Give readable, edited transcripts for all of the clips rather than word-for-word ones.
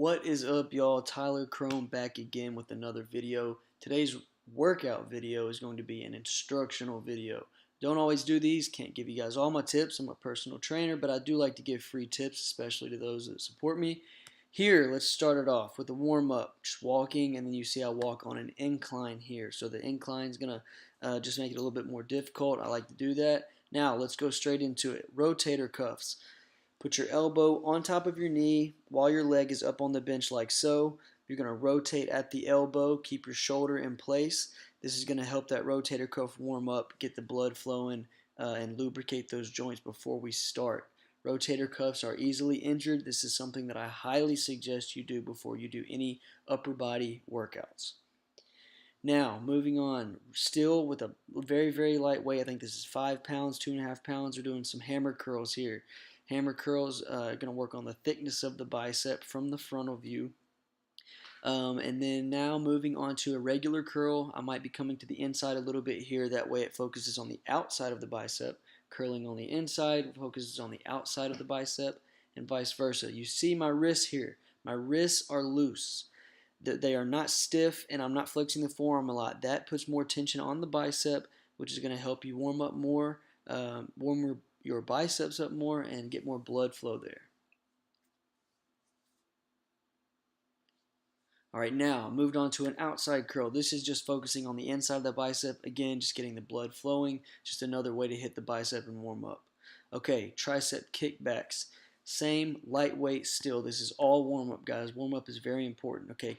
What is up, y'all? Tyler Chrome back again with another video. Today's workout video is going to be an instructional video. Don't always do these, can't give you guys all my tips. I'm a personal trainer, but I do like to give free tips, especially to those that support me. Here, let's start it off with a warm-up, just walking, and then you see I walk on an incline here. So the incline is going to just make it a little bit more difficult. I like to do that. Now, let's go straight into it. Rotator cuffs. Put your elbow on top of your knee while your leg is up on the bench like so. You're going to rotate at the elbow, keep your shoulder in place. This is going to help that rotator cuff warm up, get the blood flowing, and lubricate those joints before we start. Rotator cuffs are easily injured. This is something that I highly suggest you do before you do any upper body workouts. Now, moving on, still with a very, very light weight. I think this is 5 pounds, 2.5 pounds. We're doing some hammer curls here. Hammer curls are going to work on the thickness of the bicep from the frontal view. And then now moving on to a regular curl, I might be coming to the inside a little bit here. That way it focuses on the outside of the bicep. Curling on the inside focuses on the outside of the bicep, and vice versa. You see my wrists here. My wrists are loose. They are not stiff, and I'm not flexing the forearm a lot. That puts more tension on the bicep, which is going to help you warm up more, warm your biceps up more, and get more blood flow there. Alright, now moved on to an outside curl. This is just focusing on the inside of the bicep. Again, just getting the blood flowing. Just another way to hit the bicep and warm up. Okay, tricep kickbacks. Same, lightweight still. This is all warm up, guys. Warm up is very important. Okay,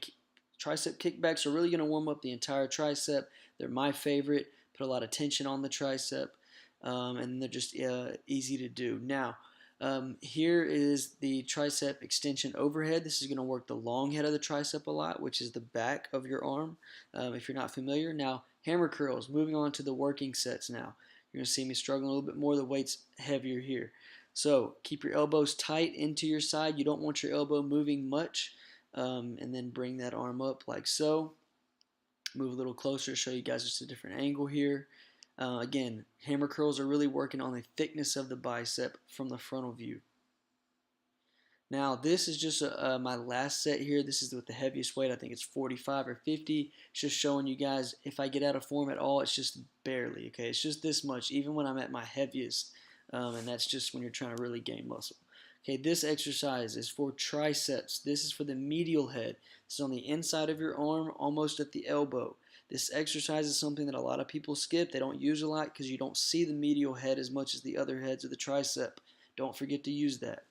tricep kickbacks are really going to warm up the entire tricep. They're my favorite. Put a lot of tension on the tricep. And they're just easy to do. Now, here is the tricep extension overhead. This is going to work the long head of the tricep a lot, which is the back of your arm, if you're not familiar. Now, hammer curls, moving on to the working sets now. You're going to see me struggling a little bit more. The weight's heavier here. So keep your elbows tight into your side. You don't want your elbow moving much. And then bring that arm up like so. Move a little closer to show you guys just a different angle here. Again, hammer curls are really working on the thickness of the bicep from the frontal view. Now, this is just my last set here. This is with the heaviest weight. I think it's 45 or 50. It's just showing you guys if I get out of form at all, it's just barely. Okay, it's just this much, even when I'm at my heaviest. And that's just when you're trying to really gain muscle. Okay, this exercise is for triceps. This is for the medial head. This is on the inside of your arm, almost at the elbow. This exercise is something that a lot of people skip. They don't use a lot because you don't see the medial head as much as the other heads of the tricep. Don't forget to use that.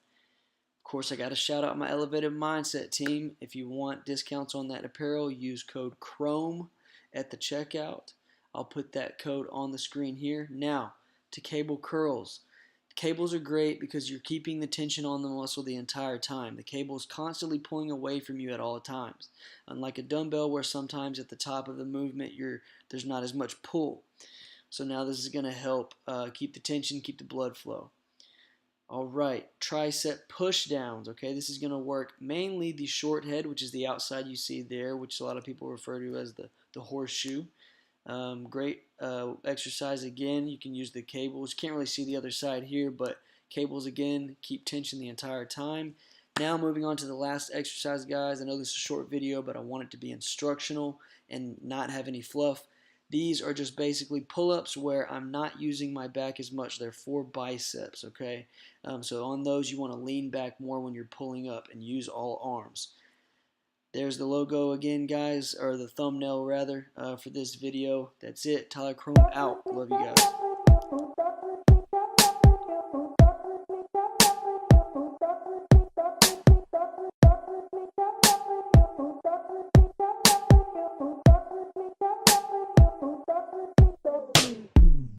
Of course, I got to shout out my Elevated Mindset team. If you want discounts on that apparel, use code CHROME at the checkout. I'll put that code on the screen here. Now, to cable curls. Cables are great because you're keeping the tension on the muscle the entire time. The cable is constantly pulling away from you at all times. Unlike a dumbbell where sometimes at the top of the movement there's not as much pull. So now this is going to help keep the tension, keep the blood flow. Alright, tricep pushdowns. Okay, this is going to work mainly the short head, which is the outside you see there, which a lot of people refer to as the horseshoe. Great exercise again. You can use the cables. Can't really see the other side here, but cables again keep tension the entire time. Now moving on to the last exercise, guys. I know this is a short video, but I want it to be instructional and not have any fluff. These are just basically pull-ups where I'm not using my back as much. They're for biceps, okay? So on those, you want to lean back more when you're pulling up and use all arms. There's the logo again, guys, or the thumbnail rather, for this video. That's it. Tyler Chrome out. Love you guys.